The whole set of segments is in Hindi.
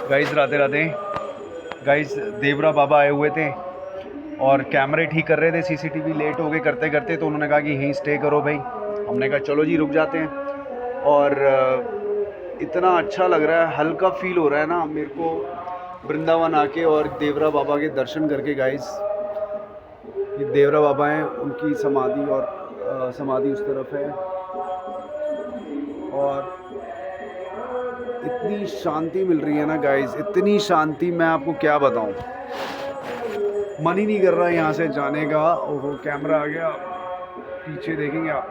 गाइस राधे राधे। गाइस देवरा बाबा आए हुए थे और कैमरे ठीक कर रहे थे, सीसीटीवी लेट हो गए करते करते, तो उन्होंने कहा कि यहीं स्टे करो भाई। हमने कहा चलो जी रुक जाते हैं। और इतना अच्छा लग रहा है, हल्का फील हो रहा है ना मेरे को वृंदावन आके और देवरा बाबा के दर्शन करके। गाइस ये देवरा बाबा हैं, उनकी समाधि और समाधि उस तरफ है। और इतनी शांति मिल रही है ना गाइस, इतनी शांति मैं आपको क्या बताऊं। मन ही नहीं कर रहा यहाँ से जाने का। ओहो कैमरा आ गया, पीछे देखेंगे आप,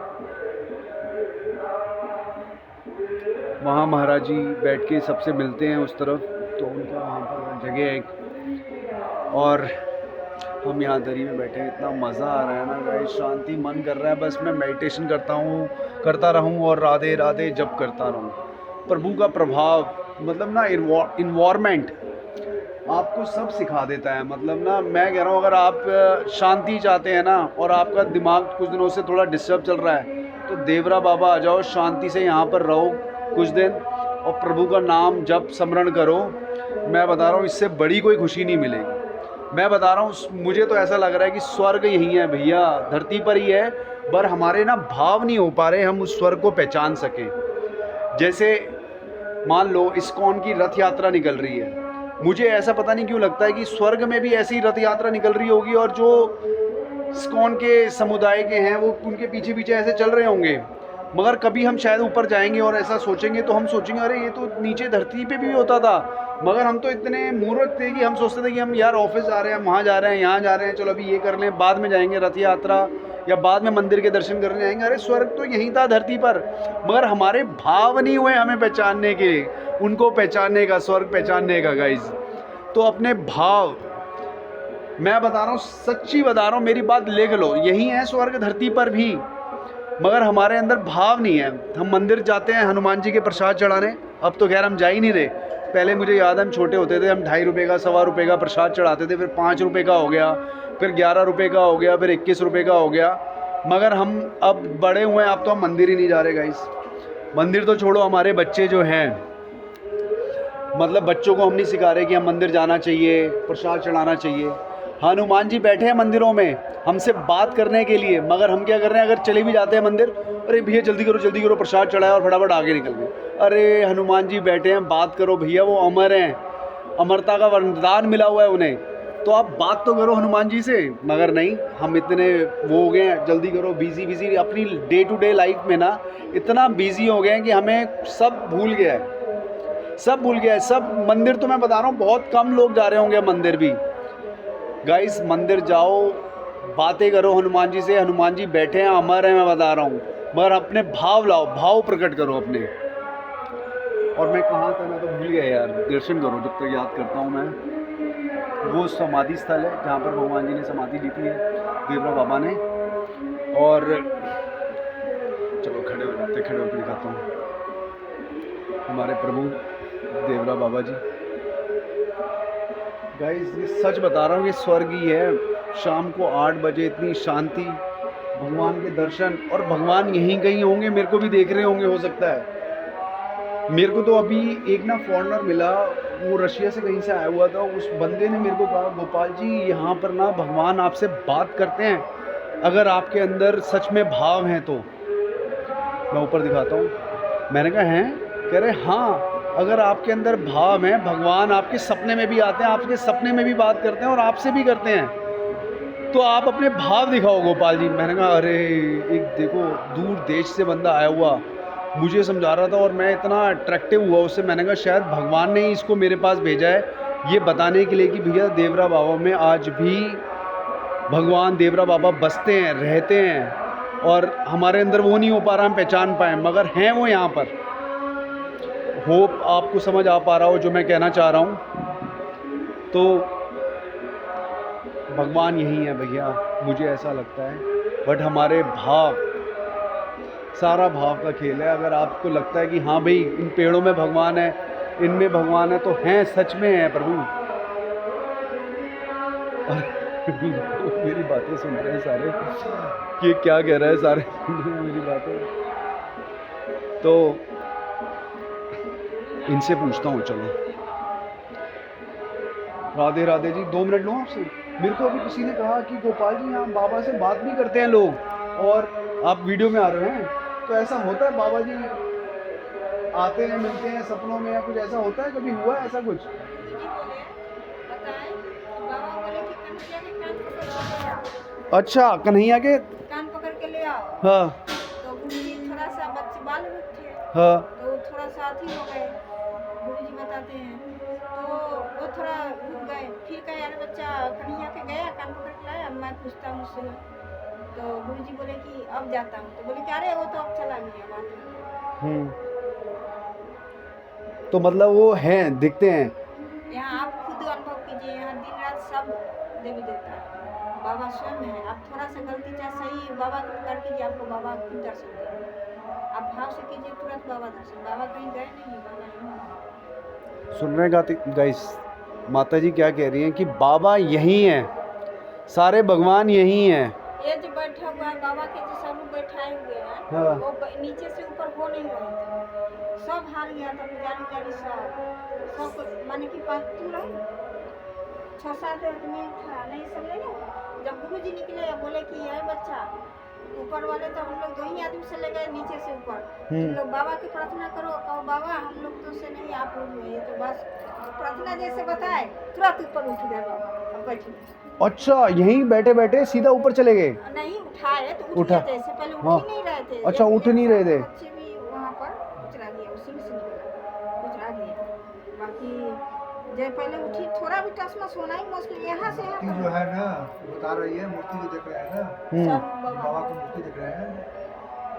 वहाँ महाराज जी बैठ के सबसे मिलते हैं उस तरफ, तो उनका वहाँ पर जगह है एक। और हम यहाँ दरी में बैठे हैं, इतना मज़ा आ रहा है ना गाइस, शांति मन कर रहा है बस मैं मेडिटेशन करता रहूँ और राधे राधे जप करता रहूँ। प्रभु का प्रभाव, मतलब ना इन्वायरमेंट आपको सब सिखा देता है। मतलब ना मैं कह रहा हूँ, अगर आप शांति चाहते हैं ना और आपका दिमाग कुछ दिनों से थोड़ा डिस्टर्ब चल रहा है, तो देवरा बाबा आ जाओ, शांति से यहाँ पर रहो कुछ दिन और प्रभु का नाम जप स्मरण करो। मैं बता रहा हूँ, इससे बड़ी कोई खुशी नहीं मिलेगी। मैं बता रहा हूँ, मुझे तो ऐसा लग रहा है कि स्वर्ग यहीं है भैया, धरती पर ही है, पर हमारे ना भाव नहीं हो पा रहे हम उस स्वर्ग को पहचान सकें। जैसे मान लो इस्कॉन की रथ यात्रा निकल रही है, मुझे ऐसा पता नहीं क्यों लगता है कि स्वर्ग में भी ऐसी रथ यात्रा निकल रही होगी, और जो इस्कॉन के समुदाय के हैं वो उनके पीछे पीछे ऐसे चल रहे होंगे। मगर कभी हम शायद ऊपर जाएंगे और ऐसा सोचेंगे तो हम सोचेंगे अरे ये तो नीचे धरती पे भी होता था। मगर हम तो इतने मूर्ख थे कि हम सोचते थे कि हम यार ऑफिस जा रहे हैं, वहाँ जा रहे हैं, यहाँ जा रहे हैं, चलो अभी ये कर लें, बाद में जाएंगे रथ यात्रा या बाद में मंदिर के दर्शन करने जाएंगे। अरे स्वर्ग तो यहीं था धरती पर, मगर हमारे भाव नहीं हुए हमें पहचानने के, उनको पहचानने का, स्वर्ग पहचानने का। गाइज तो अपने भाव, मैं बता रहा हूँ, सच्ची बता रहा हूँ, मेरी बात लिख लो, यही है स्वर्ग धरती पर भी, मगर हमारे अंदर भाव नहीं है। हम मंदिर जाते हैं हनुमान जी के प्रसाद चढ़ाने, अब तो खैर हम जा ही नहीं रहे। पहले मुझे याद है हम छोटे होते थे, हम 2.5 रुपये का, 1.25 रुपये का प्रसाद चढ़ाते थे, फिर 5 रुपये का हो गया, फिर 11 रुपये का हो गया, फिर 21 रुपये का हो गया। मगर हम अब बड़े हुए हैं, अब तो हम मंदिर ही नहीं जा रहे गाइस। मंदिर तो छोड़ो, हमारे बच्चे जो हैं, मतलब बच्चों को हम नहीं सिखा रहे कि हम मंदिर जाना चाहिए, प्रसाद चढ़ाना चाहिए। हनुमान जी बैठे हैं मंदिरों में हमसे बात करने के लिए, मगर हम क्या कर रहे हैं, अगर चले भी जाते हैं मंदिर, अरे भैया जल्दी करो प्रसाद चढ़ाया और फटाफट आगे निकल गए। अरे हनुमान जी बैठे हैं, बात करो भैया, वो अमर हैं, अमरता का वरदान मिला हुआ है उन्हें, तो आप बात तो करो हनुमान जी से। मगर नहीं, हम इतने वो हो गए हैं, जल्दी करो, बिजी अपनी डे टू डे लाइफ में ना इतना बिजी हो गए हैं कि हमें सब भूल गया है, सब भूल गया है। सब मंदिर तो मैं बता रहा हूँ बहुत कम लोग जा रहे होंगे मंदिर भी। गाइस मंदिर जाओ, बातें करो हनुमान जी से, हनुमान जी बैठे हैं, अमर हैं, मैं बता रहा हूँ, मगर अपने भाव लाओ, भाव प्रकट करो अपने। और मैं कहाँ था, मैं तो भूल गया यार, दर्शन करो जब तक याद करता हूँ मैं। वो समाधि स्थल है जहाँ पर भगवान जी ने समाधि ली थी देवरा बाबा ने। और चलो खड़े हो जाते, खड़े होकर दिखाता हूँ हमारे प्रभु देवरा बाबा जी। गाइस ये सच बता रहा हूँ, ये स्वर्ग ही है। शाम को 8 बजे इतनी शांति, भगवान के दर्शन, और भगवान यहीं कहीं होंगे, मेरे को भी देख रहे होंगे हो सकता है। मेरे को तो अभी एक ना फॉरेनर मिला, वो रशिया से कहीं से आया हुआ था, उस बंदे ने मेरे को कहा गोपाल जी यहाँ पर ना भगवान आपसे बात करते हैं, अगर आपके अंदर सच में भाव हैं तो। मैं ऊपर दिखाता हूँ, मैंने कहा हैं, कह रहे हाँ, अगर आपके अंदर भाव हैं, भगवान आपके सपने में भी आते हैं, आपके सपने में भी बात करते हैं और आपसे भी करते हैं, तो आप अपने भाव दिखाओ गोपाल जी। मैंने कहा अरे, एक देखो दूर देश से बंदा आया हुआ मुझे समझा रहा था और मैं इतना अट्रैक्टिव हुआ उससे। मैंने कहा शायद भगवान ने ही इसको मेरे पास भेजा है, ये बताने के लिए कि भैया देवरा बाबा में आज भी भगवान देवरा बाबा बसते हैं, रहते हैं, और हमारे अंदर वो नहीं हो पा रहा हम पहचान पाएँ, मगर हैं वो यहाँ पर। होप आपको समझ आ पा रहा हो जो मैं कहना चाह रहा हूँ। तो भगवान यही है भैया, मुझे ऐसा लगता है। बट हमारे भाव, सारा भाव का खेल है। अगर आपको लगता है कि हाँ भाई इन पेड़ों में भगवान है, इनमें भगवान है, तो हैं, सच में है प्रभु। मेरी बातें सुन रहे हैं सारे कि क्या कह रहा है, सारे सुन रहे हैं मेरी बातें। तो इनसे पूछता हूँ, चलो राधे राधे जी। 2 मिनट लूँ आपसे? मेरे को अभी किसी ने कहा कि गोपाल जी यहाँ बाबा से बात भी करते हैं लोग, और आप वीडियो में आ रहे हैं, तो ऐसा होता है बाबा जी आते हैं मिलते हैं सपनों में, या कुछ ऐसा होता है? कभी हुआ है ऐसा कुछ? गुरुजी बोले, बताएं, बाबा बोले कि कन्हैया के कान पकड़ के ले आओ। अच्छा, कन्हैया के कान पकड़ के ले आओ। हाँ तो गुरुजी थोड़ा सा बच्चे बाल रूप थे, हाँ तो थोड़ा सा अथी हो गए, गुरुजी बताते हैं। तो वो थोड़ा रुक गए, फिर कहे अरे बच्चा कन्हैया के गया कान पकड़ के लाया, मैं पूछता हूँ उससे। तो गुरुजी बोले कि अब जाता हूँ, तो बोले कि अरे वो तो अब चला गया बात नहीं। तो मतलब वो हैं, दिखते हैं? यहाँ आप खुद अनुभव कीजिए, यहाँ दिन रात सब देवी देवता है, बाबा स्वयं है। आप थोड़ा सा गलती चाहे सही बाबा को पुकार कीजिए, आपको बाबा खुद दर्शन देंगे। आप भाव से कीजिए, तुरंत बाबा दर्शन। बाबा कहीं गए नहीं, बाबा यहीं हैं। सुन रहे हैं गाइस, माता जी क्या कह रही हैं कि बाबा यहीं हैं, सारे भगवान यहीं हैं। ये जो बैठा हुआ है बाबा के जो सब बैठाए हुए हैं, हाँ। वो नीचे से ऊपर हो नहीं रहे थे, सब हार गया था, पुजारी उजारी सब माने कि पूरा 6-7 आदमी था नहीं समझे। जब गुरु जी निकले बोले कि यह बच्चा, ऊपर वाले तो हम लोग 2 ही आदमी से ले गए नीचे से ऊपर, तुम लोग बाबा की प्रार्थना करो। कहो बाबा हम लोग तो से नहीं, आप ये तो बस प्रार्थना जैसे बताए तुरंत ऊपर उठ गए बाबा, अब बैठे। अच्छा, यहीं बैठे बैठे सीधा ऊपर चले गए? नहीं उठाए तो उठ गए, जैसे पहले उठ ही नहीं रहे थे। अच्छा, उठ नहीं रहे थे। बच्चे भी वहाँ पर गुजरा गया, उसी में से निकला गुजरा गया। बाकी जब पहले उठी थोड़ा भी टसमस होना ही मुश्किल। यहाँ से मूर्ति जो है ना बता रही है, मूर्ति जो देख रहे हैं ना, बाबा की मूर्ति देख रहे हैं,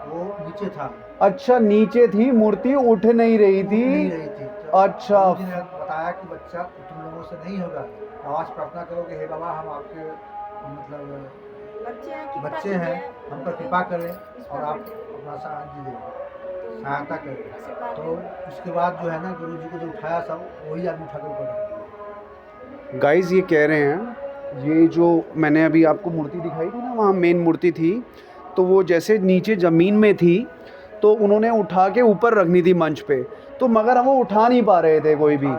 वो नीचे था। अच्छा, नीचे थी मूर्ति, उठ नहीं रही थी। अच्छा, गुरुजी ने बताया कि बच्चा तुम लोगों से नहीं होगा, आवाज प्रार्थना करो कि हे बाबा हम आपके मतलब बच्चे हैं, हम पर कृपा करें और आप अपना सहायता करें। तो उसके बाद जो है ना गुरुजी को जो उठाया सब वही आदमी उठा कर ऊपर। गाइस ये कह रहे हैं, ये जो मैंने अभी आपको मूर्ति दिखाई थी ना, वहाँ मेन मूर्ति थी, तो वो जैसे नीचे ज़मीन में थी, तो उन्होंने उठा के ऊपर रखनी थी मंच पे, तो मगर वो उठा नहीं पा रहे थे कोई भी,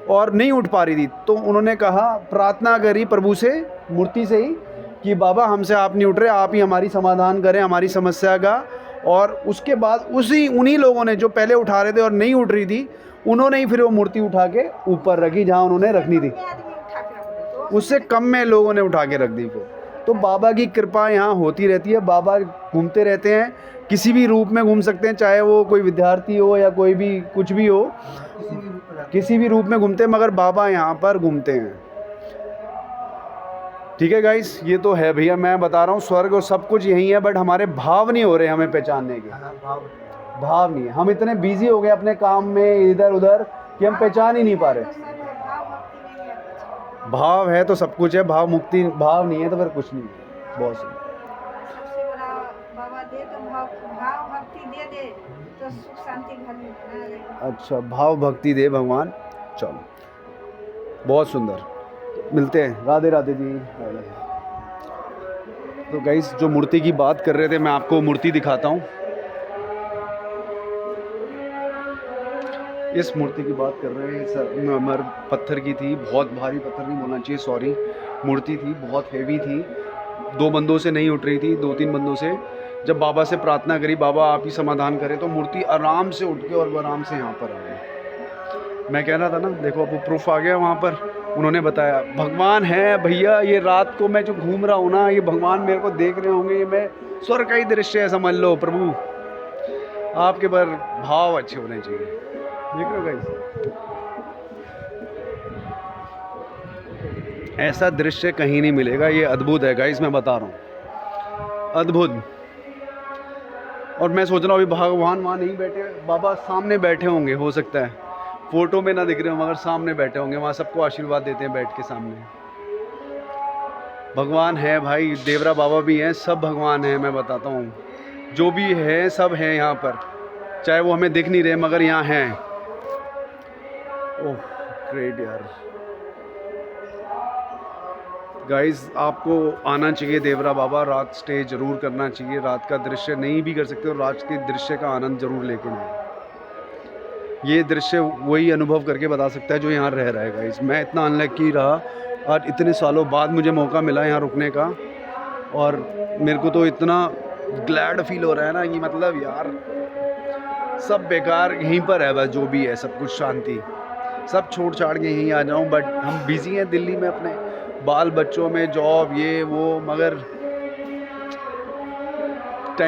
और नहीं उठ पा रही थी। तो उन्होंने कहा, प्रार्थना करी प्रभु से, मूर्ति से ही, कि बाबा हमसे आप नहीं उठ रहे, आप ही हमारी समाधान करें हमारी समस्या का। और उसके बाद उन्हीं लोगों ने जो पहले उठा रहे थे और नहीं उठ रही थी, उन्होंने ही फिर वो मूर्ति उठा के ऊपर रखी जहाँ उन्होंने रखनी थी, उससे कम में लोगों ने उठा के रख दी फिर। तो बाबा की कृपा यहाँ होती रहती है, बाबा घूमते रहते हैं, किसी भी रूप में घूम सकते हैं, चाहे वो कोई विद्यार्थी हो या कोई भी कुछ भी हो, किसी भी रूप में घूमते हैं, मगर बाबा यहाँ पर घूमते हैं। ठीक है गाइस, ये तो है भैया, मैं बता रहा हूँ स्वर्ग और सब कुछ यही है, बट हमारे भाव नहीं हो रहे हमें पहचानने के। भाव नहीं है, हम इतने बिजी हो गए अपने काम में इधर उधर कि हम पहचान ही नहीं पा रहे। भाव है तो सब कुछ है, भाव मुक्ति, भाव नहीं है तो फिर कुछ नहीं है। बहुत सुंदर। सबसे बड़ा बाबा दे तो भाव भक्ति दे तो सुख शांति घर में बना रहे। अच्छा, भाव भक्ति दे भगवान। चलो, बहुत सुंदर, मिलते हैं। राधे राधे जी। तो गाइस, जो मूर्ति की बात कर रहे थे, मैं आपको मूर्ति दिखाता हूँ। इस मूर्ति की बात कर रहे हैं, संगमरमर पत्थर की थी, बहुत भारी पत्थर नहीं बोलना चाहिए, सॉरी, मूर्ति थी, बहुत हैवी थी, 2 बंदों से नहीं उठ रही थी, 2-3 बंदों से। जब बाबा से प्रार्थना करी, बाबा आप ही समाधान करें, तो मूर्ति आराम से उठ के और वो आराम से यहाँ पर आ गई। मैं कह रहा था ना, देखो अब वो प्रूफ आ गया वहाँ पर, उन्होंने बताया भगवान है भैया। ये रात को मैं जो घूम रहा हूँ ना, ये भगवान मेरे को देख रहे होंगे, ये मैं स्वर्ग का ही दृश्य है समझ लो। प्रभु आपके पर भाव अच्छे होने चाहिए, देख रहे हो गाइस, ऐसा दृश्य कहीं नहीं मिलेगा, ये अद्भुत है गाइस, मैं बता रहा हूँ, अद्भुत। और मैं सोच रहा हूँ अभी भगवान वहाँ नहीं बैठे, बाबा सामने बैठे होंगे, हो सकता है फोटो में ना दिख रहे हो, मगर सामने बैठे होंगे, वहाँ सबको आशीर्वाद देते हैं बैठ के सामने। भगवान है भाई, देवरा बाबा भी हैं, सब भगवान हैं, मैं बताता हूँ, जो भी है सब हैं यहाँ पर, चाहे वो हमें दिख नहीं रहे मगर यहाँ हैं। ओह ग्रेट यार गाइस, आपको आना चाहिए देवरा बाबा, रात स्टे ज़रूर करना चाहिए, रात का दृश्य नहीं भी कर सकते हो, रात के दृश्य का आनंद ज़रूर लेके आए। ये दृश्य वही अनुभव करके बता सकता है जो यहाँ रह रहा है गाइस। मैं इतना अनलकी रहा और इतने सालों बाद मुझे मौका मिला यहाँ रुकने का, और मेरे को तो इतना ग्लैड फील हो रहा है ना कि मतलब यार सब बेकार यहीं पर है, बस जो भी है सब कुछ शांति, सब छोड़ छाड़ के यहीं आ जाऊँ। बट हम बिज़ी हैं दिल्ली में अपने बाल बच्चों में, जॉब ये वो, मगर